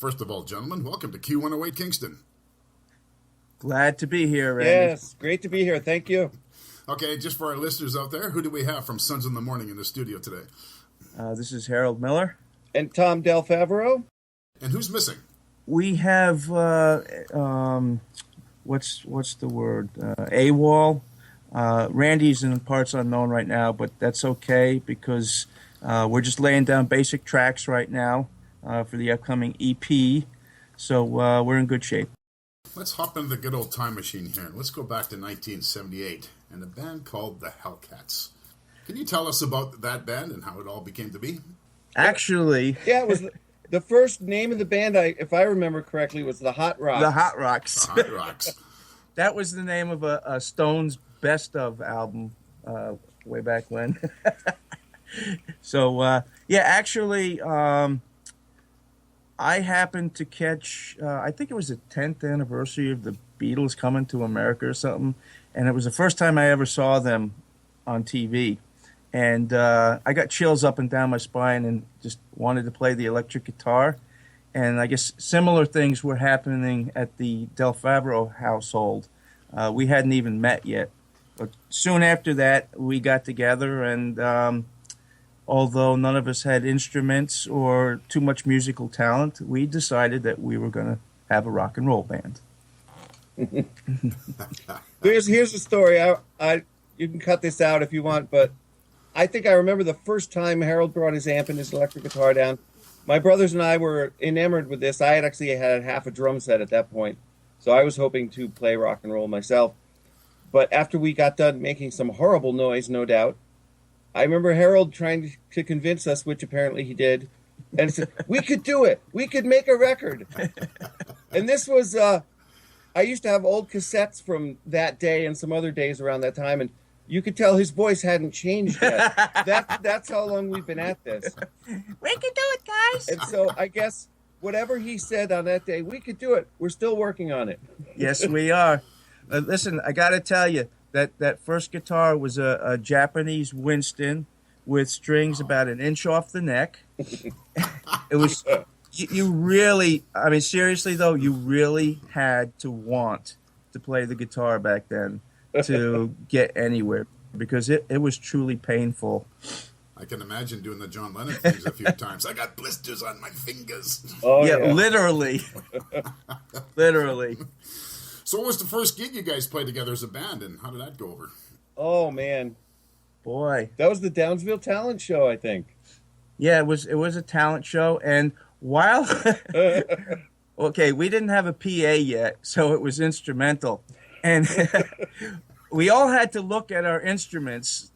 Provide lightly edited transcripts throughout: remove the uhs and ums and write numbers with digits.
First of all, gentlemen, welcome to Q108 Kingston. Glad to be here, Randy. Yes, great to be here. Thank you. Okay, just for our listeners out there, who do we have from Sons in the Morning in the studio today? This is Harold Miller. And Tom DelFavero. And who's missing? We have, what's the word? AWOL. Randy's in parts unknown right now, but that's okay because we're just laying down basic tracks right now for the upcoming EP. So we're in good shape. Let's hop into the good old time machine here. Let's go back to 1978 and a band called the Hellcats. Can you tell us about that band and how it all became to be? Actually... Yeah, it was the first name of the band, if I remember correctly, was the Hot Rocks. The Hot Rocks. The Hot Rocks. That was the name of a Stones Best Of album way back when. So, actually... I happened to catch, I think it was the 10th anniversary of the Beatles coming to America or something, and it was the first time I ever saw them on TV. And I got chills up and down my spine and just wanted to play the electric guitar. And I guess similar things were happening at the DelFavero household. We hadn't even met yet. But soon after that, we got together and... although none of us had instruments or too much musical talent, we decided that we were going to have a rock and roll band. Here's the story. You can cut this out if you want, but I think I remember the first time Harold brought his amp and his electric guitar down. My brothers and I were enamored with this. I had actually had half a drum set at that point, so I was hoping to play rock and roll myself. But after we got done making some horrible noise, no doubt, I remember Harold trying to convince us, which apparently he did, and he said, we could do it. We could make a record. And this was, I used to have old cassettes from that day and some other days around that time, and you could tell his voice hadn't changed yet. That's how long we've been at this. We can do it, guys! And so I guess whatever he said on that day, we could do it. We're still working on it. Yes, we are. Listen, I got to tell you, that first guitar was a Japanese Winston with strings about an inch off the neck. It was, you really, I mean, seriously though, you really had to want to play the guitar back then to get anywhere because it was truly painful. I can imagine doing the John Lennon things a few times. I got blisters on my fingers. Oh, yeah, literally. Literally. So what was the first gig you guys played together as a band, and how did that go over? Oh, man. Boy. That was the Downsville Talent Show, I think. Yeah, it was a talent show, and while... okay, we didn't have a PA yet, so it was instrumental. And we all had to look at our instruments,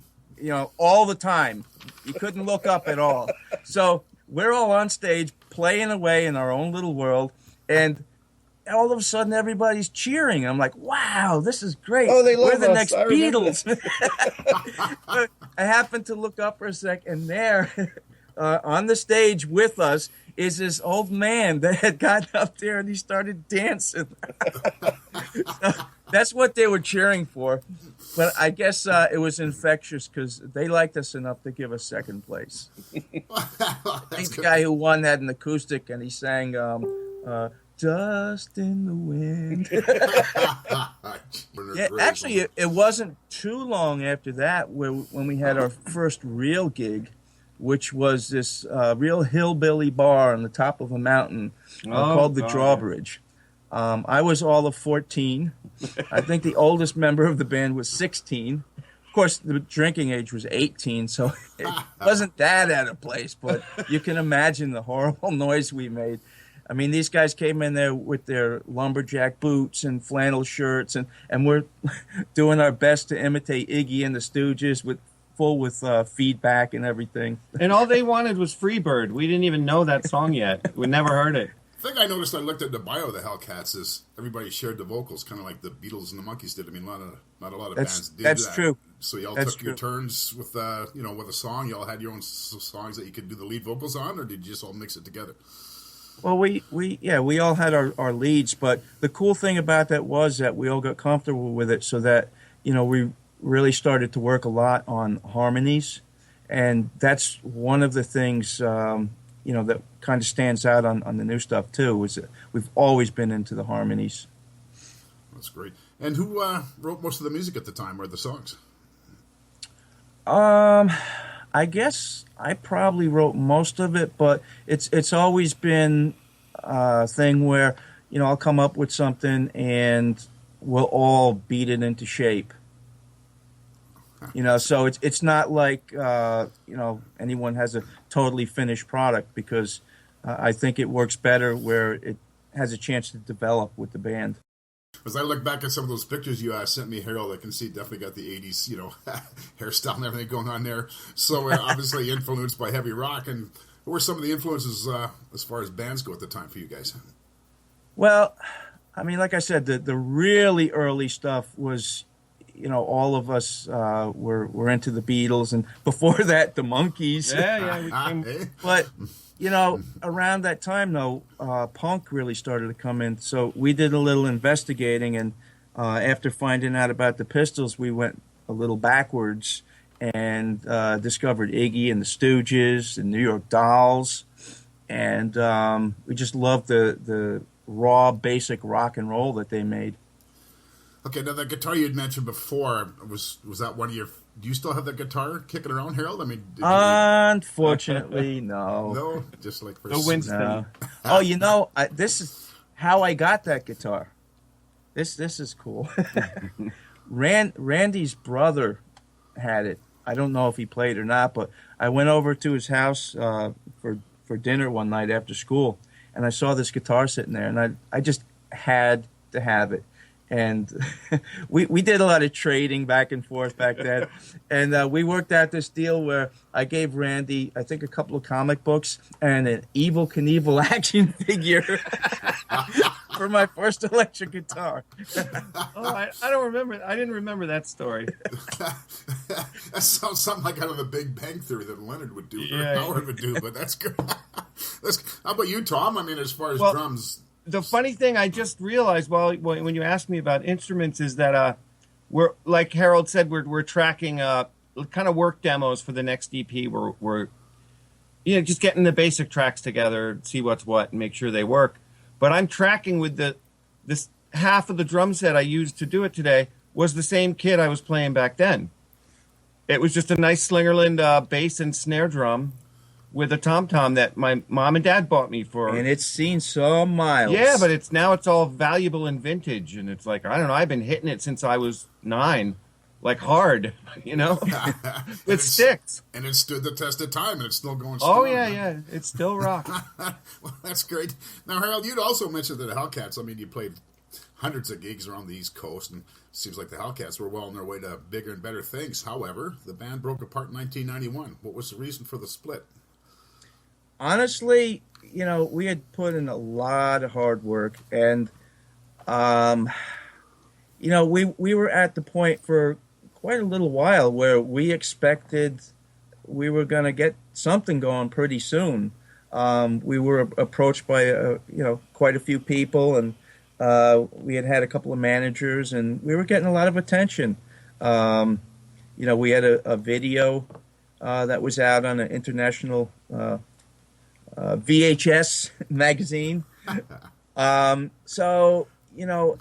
all the time. You couldn't look up at all. So we're all on stage playing away in our own little world, and... all of a sudden, everybody's cheering. I'm like, wow, this is great. Oh, they love We're the us. next Beatles. I happened to look up for a sec, and there, on the stage with us, is this old man that had gotten up there, and he started dancing. So that's what they were cheering for. But I guess it was infectious because they liked us enough to give us second place. I think the guy who won had an acoustic, and he sang... Dust in the wind. Yeah, actually, it wasn't too long after that when we had our first real gig, which was this real hillbilly bar on the top of a mountain called the Drawbridge. I was all of 14. I think the oldest member of the band was 16. Of course, the drinking age was 18, so it wasn't that out of place, but you can imagine the horrible noise we made. I mean, these guys came in there with their lumberjack boots and flannel shirts, and we're doing our best to imitate Iggy and the Stooges with feedback and everything. And all they wanted was Freebird. We didn't even know that song yet. We never heard it. The thing I noticed, I looked at the bio of the Hellcats, is everybody shared the vocals, kind of like the Beatles and the Monkees did. I mean, not a lot of bands did that. That's true. So y'all took your turns with, with a song. Y'all had your own songs that you could do the lead vocals on, or did you just all mix it together? Well, we all had our leads, but the cool thing about that was that we all got comfortable with it, so that we really started to work a lot on harmonies, and that's one of the things that kind of stands out on the new stuff too. Is that we've always been into the harmonies. That's great. And who wrote most of the music at the time, or the songs? I guess I probably wrote most of it, but it's always been a thing where I'll come up with something and we'll all beat it into shape. So it's not like anyone has a totally finished product, because I think it works better where it has a chance to develop with the band. As I look back at some of those pictures you sent me, Harold, I can see definitely got the 80s, hairstyle and everything going on there. So obviously influenced by heavy rock. And what were some of the influences as far as bands go at the time for you guys? Well, I mean, like I said, the really early stuff was, all of us were into the Beatles, and before that, the Monkees. But around that time, though, punk really started to come in. So we did a little investigating, and after finding out about the Pistols, we went a little backwards and discovered Iggy and the Stooges and New York Dolls, and we just loved the raw, basic rock and roll that they made. Okay, now the guitar you had mentioned before, was that one of your... Do you still have that guitar kicking around, Harold? I mean, unfortunately, no. No, just like for Winston. No. Oh, this is how I got that guitar. This is cool. Randy's brother had it. I don't know if he played or not, but I went over to his house for dinner one night after school, and I saw this guitar sitting there, and I just had to have it. And we did a lot of trading back and forth back then. And we worked out this deal where I gave Randy, I think, a couple of comic books and an Evel Knievel action figure for my first electric guitar. I don't remember. I didn't remember that story. That sounds something like out of the Big Bang Theory that Leonard would do, or Howard would do, but that's good. How about you, Tom? I mean, as far as drums... The funny thing I just realized when you asked me about instruments is that we're, like Harold said, we're tracking kind of work demos for the next EP. We're just getting the basic tracks together, see what's what, and make sure they work. But I'm tracking with this half of the drum set I used to do it today was the same kit I was playing back then. It was just a nice Slingerland bass and snare drum with a tom-tom that my mom and dad bought me for. And it's seen some miles. Yeah, but it's all valuable and vintage. And it's like, I don't know, I've been hitting it since I was 9, like hard, It sticks. And it stood the test of time, and it's still going strong. Oh, yeah, it's still rock. Well, that's great. Now, Harold, you'd also mentioned that the Hellcats, I mean, you played hundreds of gigs around the East Coast, and it seems like the Hellcats were well on their way to bigger and better things. However, the band broke apart in 1991. What was the reason for the split? Honestly, we had put in a lot of hard work, and we were at the point for quite a little while where we expected we were going to get something going pretty soon. We were approached by quite a few people, and we had a couple of managers, and we were getting a lot of attention. We had a video that was out on an international VHS magazine. So,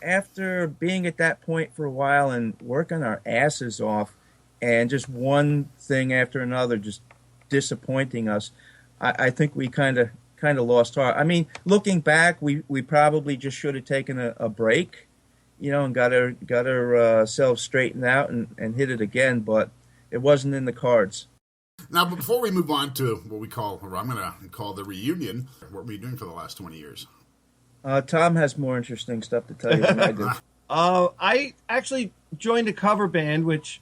after being at that point for a while and working our asses off, and just one thing after another just disappointing us, I think we kind of lost heart. I mean, looking back, we probably just should have taken a break, and got ourselves straightened out and hit it again, but it wasn't in the cards. Now, before we move on to what I'm going to call the reunion, what were you doing for the last 20 years? Tom has more interesting stuff to tell you than I do. I actually joined a cover band, which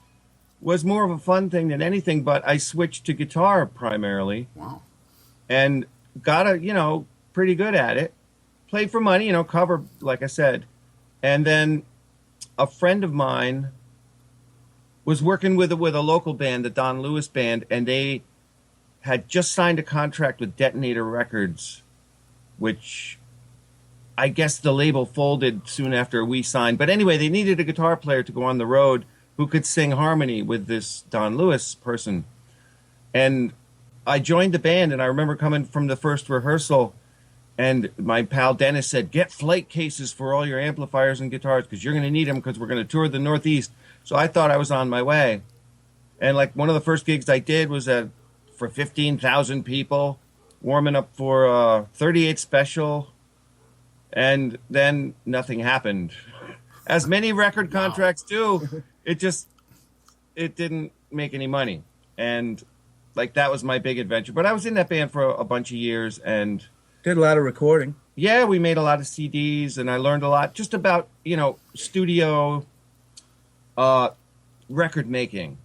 was more of a fun thing than anything, but I switched to guitar primarily. Wow. And got pretty good at it. Played for money, cover, like I said. And then a friend of mine was working with a local band, the Don Lewis Band, and they had just signed a contract with Detonator Records, which I guess the label folded soon after we signed. But anyway, they needed a guitar player to go on the road who could sing harmony with this Don Lewis person. And I joined the band, and I remember coming from the first rehearsal, and my pal Dennis said, "Get flight cases for all your amplifiers and guitars because you're going to need them because we're going to tour the Northeast." So I thought I was on my way, and like one of the first gigs I did was for 15,000 people, warming up for 38 Special, and then nothing happened. As many record contracts do, it didn't make any money, and like that was my big adventure. But I was in that band for a bunch of years, and did a lot of recording. Yeah, we made a lot of CDs, and I learned a lot just about studio record making.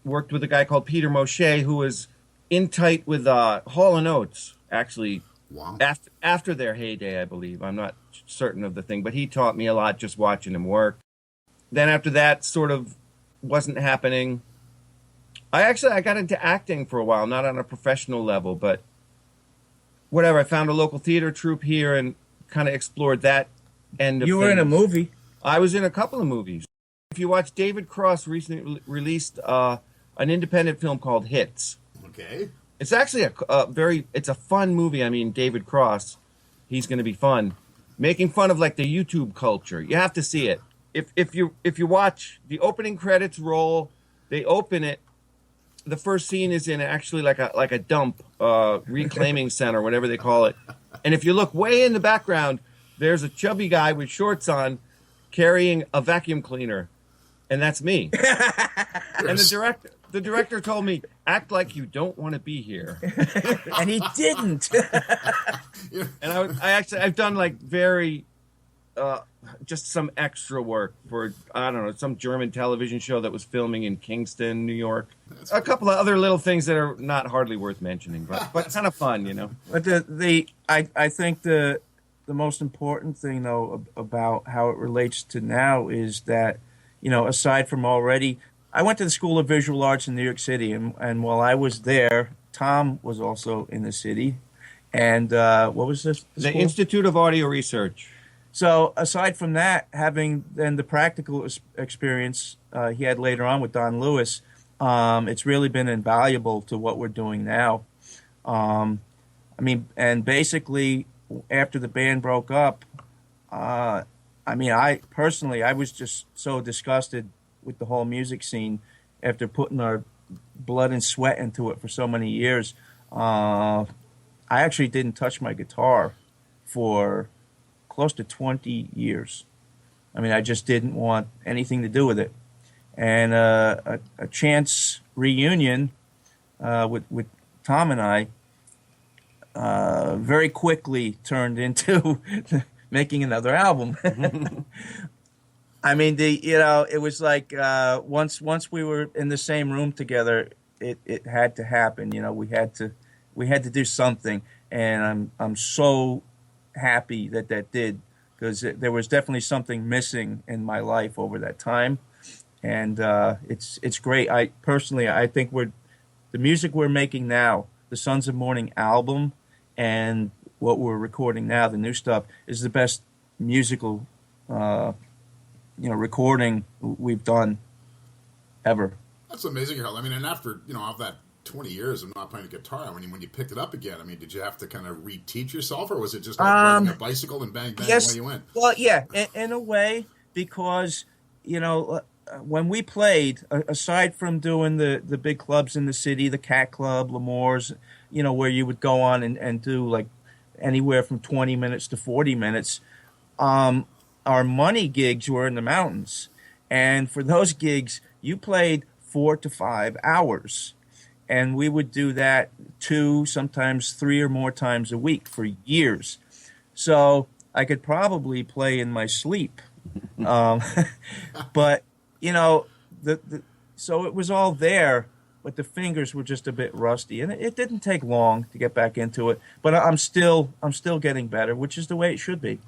Worked with a guy called Peter Moshe, who was in tight with Hall & Oates, actually. Wow. After their heyday, I believe. I'm not certain of the thing, but he taught me a lot just watching him work. Then after that sort of wasn't happening. I got into acting for a while, not on a professional level, but whatever. I found a local theater troupe here and kind of explored that end of You were in a movie. I was in a couple of movies. If you watch, David Cross recently released an independent film called Hits. Okay. It's actually it's a fun movie. I mean, David Cross, he's going to be fun. Making fun of like the YouTube culture. You have to see it. If you watch the opening credits roll, they open it. The first scene is in actually like a dump, reclaiming center, whatever they call it. And if you look way in the background, there's a chubby guy with shorts on carrying a vacuum cleaner, and that's me. And the director told me, act like you don't want to be here. And he didn't. And I've done like very just some extra work for, I don't know, some German television show that was filming in Kingston, New York. A couple of other little things that are not hardly worth mentioning, but kind of fun, you know. But I think the most important thing though about how it relates to now is that, you know, aside from already, I went to the School of Visual Arts in New York City, and while I was there, Tom was also in the city. And what was this? The Institute of Audio Research. So aside from that, having then the practical experience he had later on with Don Lewis, it's really been invaluable to what we're doing now. I mean, and basically after the band broke up, I mean, I was just so disgusted with the whole music scene after putting our blood and sweat into it for so many years. I actually didn't touch my guitar for close to 20 years. I mean, I just didn't want anything to do with it. And a chance reunion with Tom and I very quickly turned into making another album. I mean, it was like once we were in the same room together, it had to happen. You know, we had to do something, and I'm so happy that did, because there was definitely something missing in my life over that time, and it's great. I think the music we're making now, the Sons of Morning album, and what we're recording now, the new stuff, is the best musical recording we've done ever. That's amazing, Harold. I mean, and after, of that 20 years of not playing the guitar, I mean, when you picked it up again, I mean, did you have to kind of reteach yourself, or was it just like riding a bicycle and bang, bang, yes, away you went? Well, yeah, in a way, because, when we played, aside from doing the big clubs in the city, the Cat Club, L'Amour's, where you would go on and do like anywhere from 20 minutes to 40 minutes, our money gigs were in the mountains. And for those gigs, you played 4 to 5 hours. And we would do that 2, sometimes 3 or more times a week for years. So I could probably play in my sleep. But, so it was all there, but the fingers were just a bit rusty. And it didn't take long to get back into it. But I'm still getting better, which is the way it should be.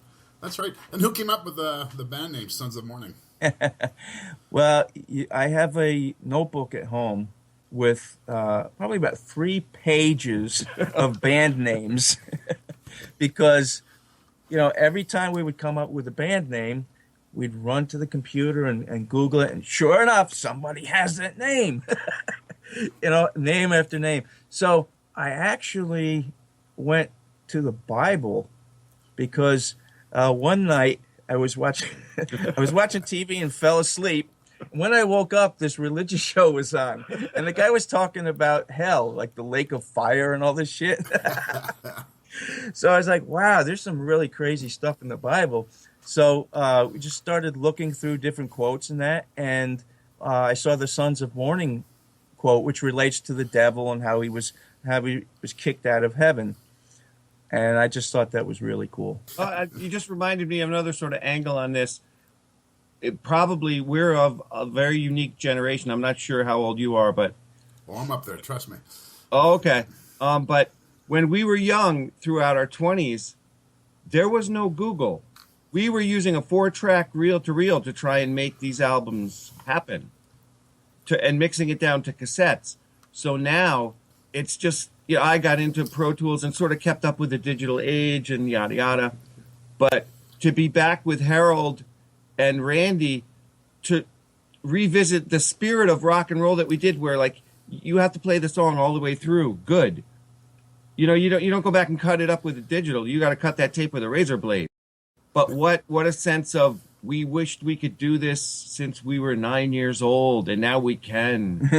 That's right. And who came up with the band name Sons of Morning? Well, I have a notebook at home with probably about 3 pages of band names because, every time we would come up with a band name, we'd run to the computer and Google it, and sure enough, somebody has that name, name after name. So I actually went to the Bible because one night I was watching I was watching TV and fell asleep. When I woke up, this religious show was on, and the guy was talking about hell, like the lake of fire and all this shit. So I was like, wow, there's some really crazy stuff in the Bible. So we just started looking through different quotes and that, and I saw the Sons of Morning quote, which relates to the devil and how he was kicked out of heaven. And I just thought that was really cool. You just reminded me of another sort of angle on this. We're of a very unique generation. I'm not sure how old you are, but... Oh, I'm up there, trust me. Oh, okay. But when we were young, throughout our 20s, there was no Google. We were using a 4-track reel-to-reel to try and make these albums happen, and mixing it down to cassettes. So now, it's just... I got into Pro Tools and sort of kept up with the digital age and yada yada. But to be back with Harold and Randy to revisit the spirit of rock and roll that we did, where like you have to play the song all the way through good. You don't go back and cut it up with the digital. You got to cut that tape with a razor blade. But what a sense of, we wished we could do this since we were 9 years old, and now we can.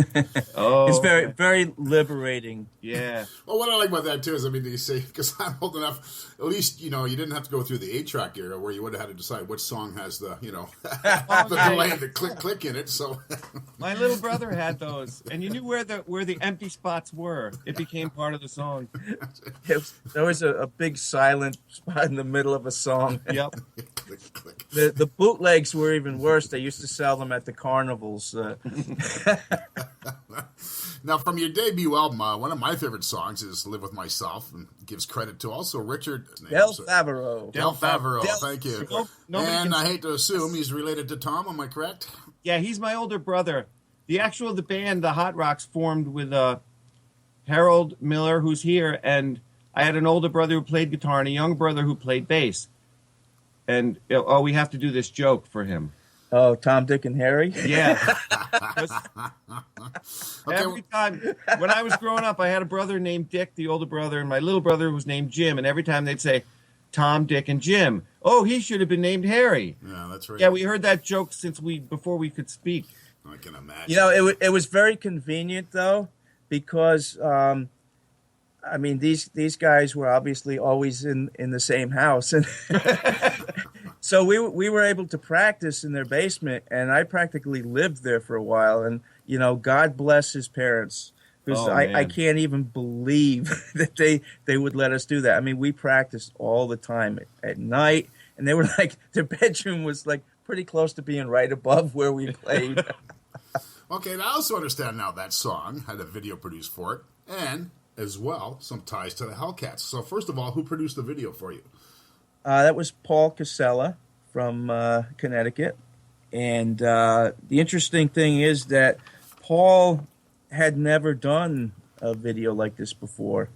Oh, it's very, very liberating. Yeah. Well, what I like about that too is, you see, because I'm old enough, at least you didn't have to go through the 8-track era where you would have had to decide which song has the the delay, the click in it. So my little brother had those, and you knew where the empty spots were. It became part of the song. There was a big silent spot in the middle of a song. Yep. click. The bootlegs were even worse. They used to sell them at the carnivals. Now, from your debut album, one of my favorite songs is "Live with Myself," and gives credit to also Richard DelFavero. DelFavero, thank you. And I hate to assume he's related to Tom. Am I correct? Yeah, he's my older brother. The band, the Hot Rocks, formed with Harold Miller, who's here, and I had an older brother who played guitar and a young brother who played bass. And we have to do this joke for him. Oh, Tom, Dick, and Harry? Yeah. Every time, when I was growing up, I had a brother named Dick, the older brother, and my little brother was named Jim. And every time they'd say, Tom, Dick, and Jim. Oh, he should have been named Harry. Yeah, that's right. Yeah, we heard that joke before we could speak. I can imagine. It was very convenient, though, because... these guys were obviously always in the same house, and so we were able to practice in their basement, and I practically lived there for a while. And God bless his parents, because I can't even believe that they would let us do that. We practiced all the time at night, and they were like, their bedroom was like pretty close to being right above where we played. Okay, and I also understand now that song had a video produced for it, and as well, some ties to the Hellcats. So first of all, who produced the video for you? That was Paul Casella from Connecticut. And the interesting thing is that Paul had never done a video like this before,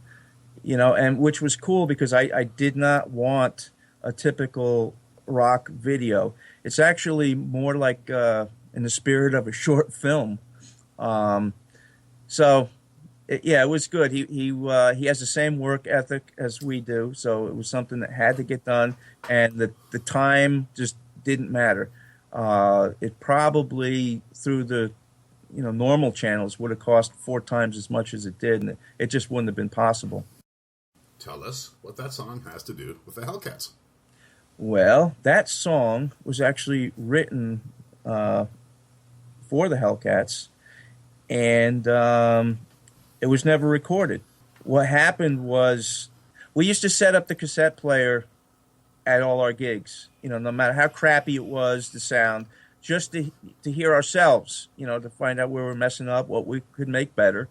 and which was cool because I did not want a typical rock video. It's actually more like in the spirit of a short film. It was good. He has the same work ethic as we do, so it was something that had to get done, and the time just didn't matter. It probably through the normal channels would have cost 4 times as much as it did, and it just wouldn't have been possible. Tell us what that song has to do with the Hellcats. Well, that song was actually written for the Hellcats, and it was never recorded. What happened was we used to set up the cassette player at all our gigs, no matter how crappy it was, the sound, just to hear ourselves, to find out where we're messing up, what we could make better.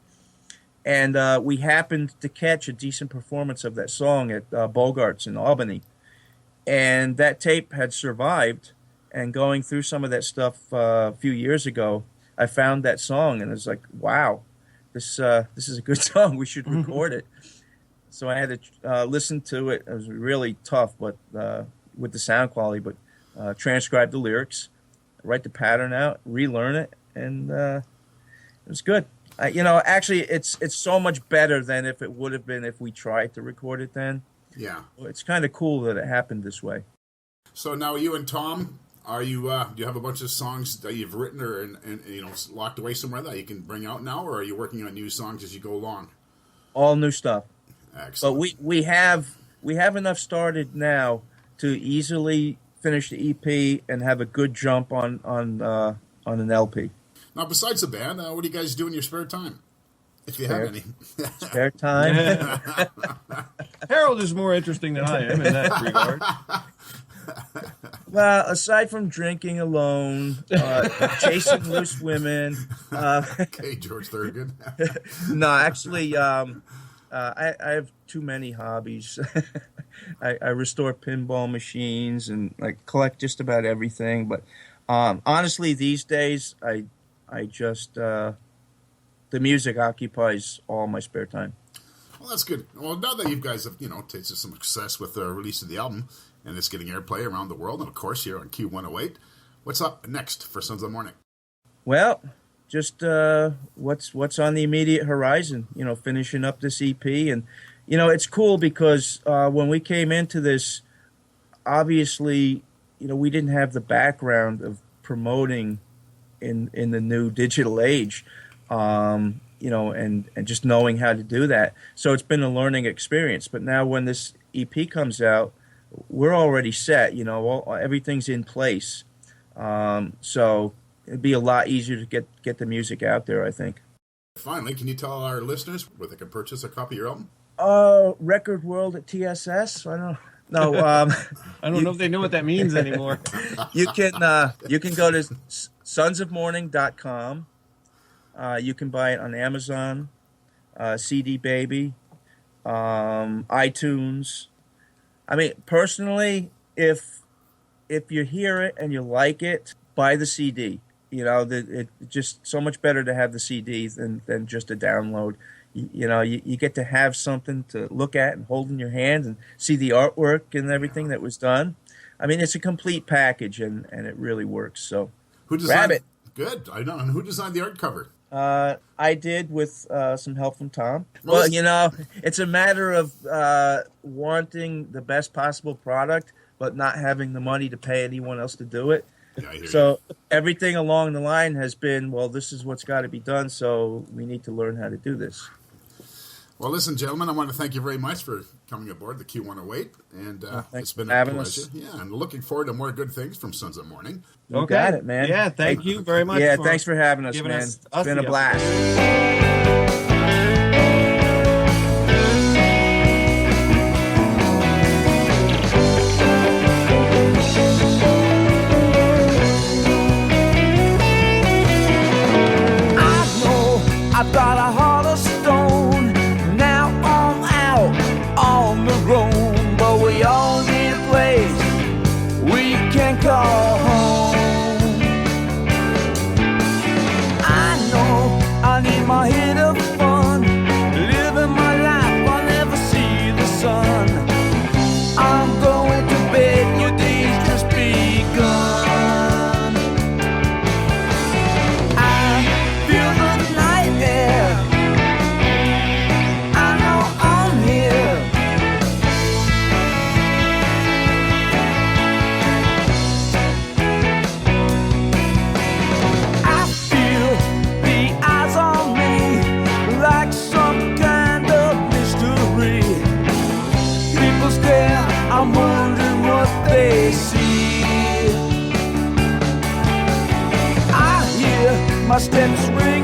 And we happened to catch a decent performance of that song at Bogart's in Albany. And that tape had survived, and going through some of that stuff a few years ago, I found that song, and it was like, wow. This is a good song. We should record it. So I had to listen to it. It was really tough, but with the sound quality. But transcribe the lyrics, write the pattern out, relearn it, and it was good. Actually, it's so much better than if it would have been if we tried to record it then. Yeah. It's kind of cool that it happened this way. So now you and Tom, are you? Do you have a bunch of songs that you've written or and locked away somewhere that you can bring out now, or are you working on new songs as you go along? All new stuff. Excellent. But we have enough started now to easily finish the EP and have a good jump on an LP. Now, besides the band, what do you guys do in your spare time? If you have any. Spare time? Harold is more interesting than I am in that regard. Well, aside from drinking alone, chasing loose women. Okay, George Thurgood. No, actually, I have too many hobbies. I restore pinball machines and collect just about everything. But honestly, these days, I just the music occupies all my spare time. Well, that's good. Well, now that you guys have tasted some success with the release of the album and it's getting airplay around the world, and of course here on Q108, what's up next for Sons of the Morning? Well, just what's on the immediate horizon. Finishing up this EP, and it's cool because when we came into this, obviously, we didn't have the background of promoting in the new digital age, and just knowing how to do that. So it's been a learning experience. But now when this EP comes out, we're already set. Everything's in place. So it'd be a lot easier to get the music out there, I think. Finally, can you tell our listeners where they can purchase a copy of your album? Record World at TSS. I don't know. I don't know if they know what that means anymore. You can go to sonsofmorning.com. You can buy it on Amazon, CD Baby, iTunes. I mean, personally, if you hear it and you like it, buy the CD. It's just so much better to have the CD than just a download. You get to have something to look at and hold in your hand and see the artwork and everything that was done. I mean, it's a complete package, and it really works. So who designed, grab it. Good. I know. And who designed the art cover? I did with some help from Tom. Well, it's a matter of wanting the best possible product, but not having the money to pay anyone else to do it. Yeah, I hear so everything along the line has been, well, this is what's got to be done, so we need to learn how to do this. Well, listen, gentlemen, I want to thank you very much for coming aboard the Q108, and it's been a pleasure. Yeah, and looking forward to more good things from Sons of Morning. You got it, man. Yeah, thank you very much. Yeah, thanks for having us, man. It's been a blast. I've got a heart of stone. Now I'm out on the road, but we all need a place we can call home. I know I need my hit of fun, living my life, I'll never see the sun. I'm going to bed, your day's just begun. I'm wondering what they see. I hear my steps ring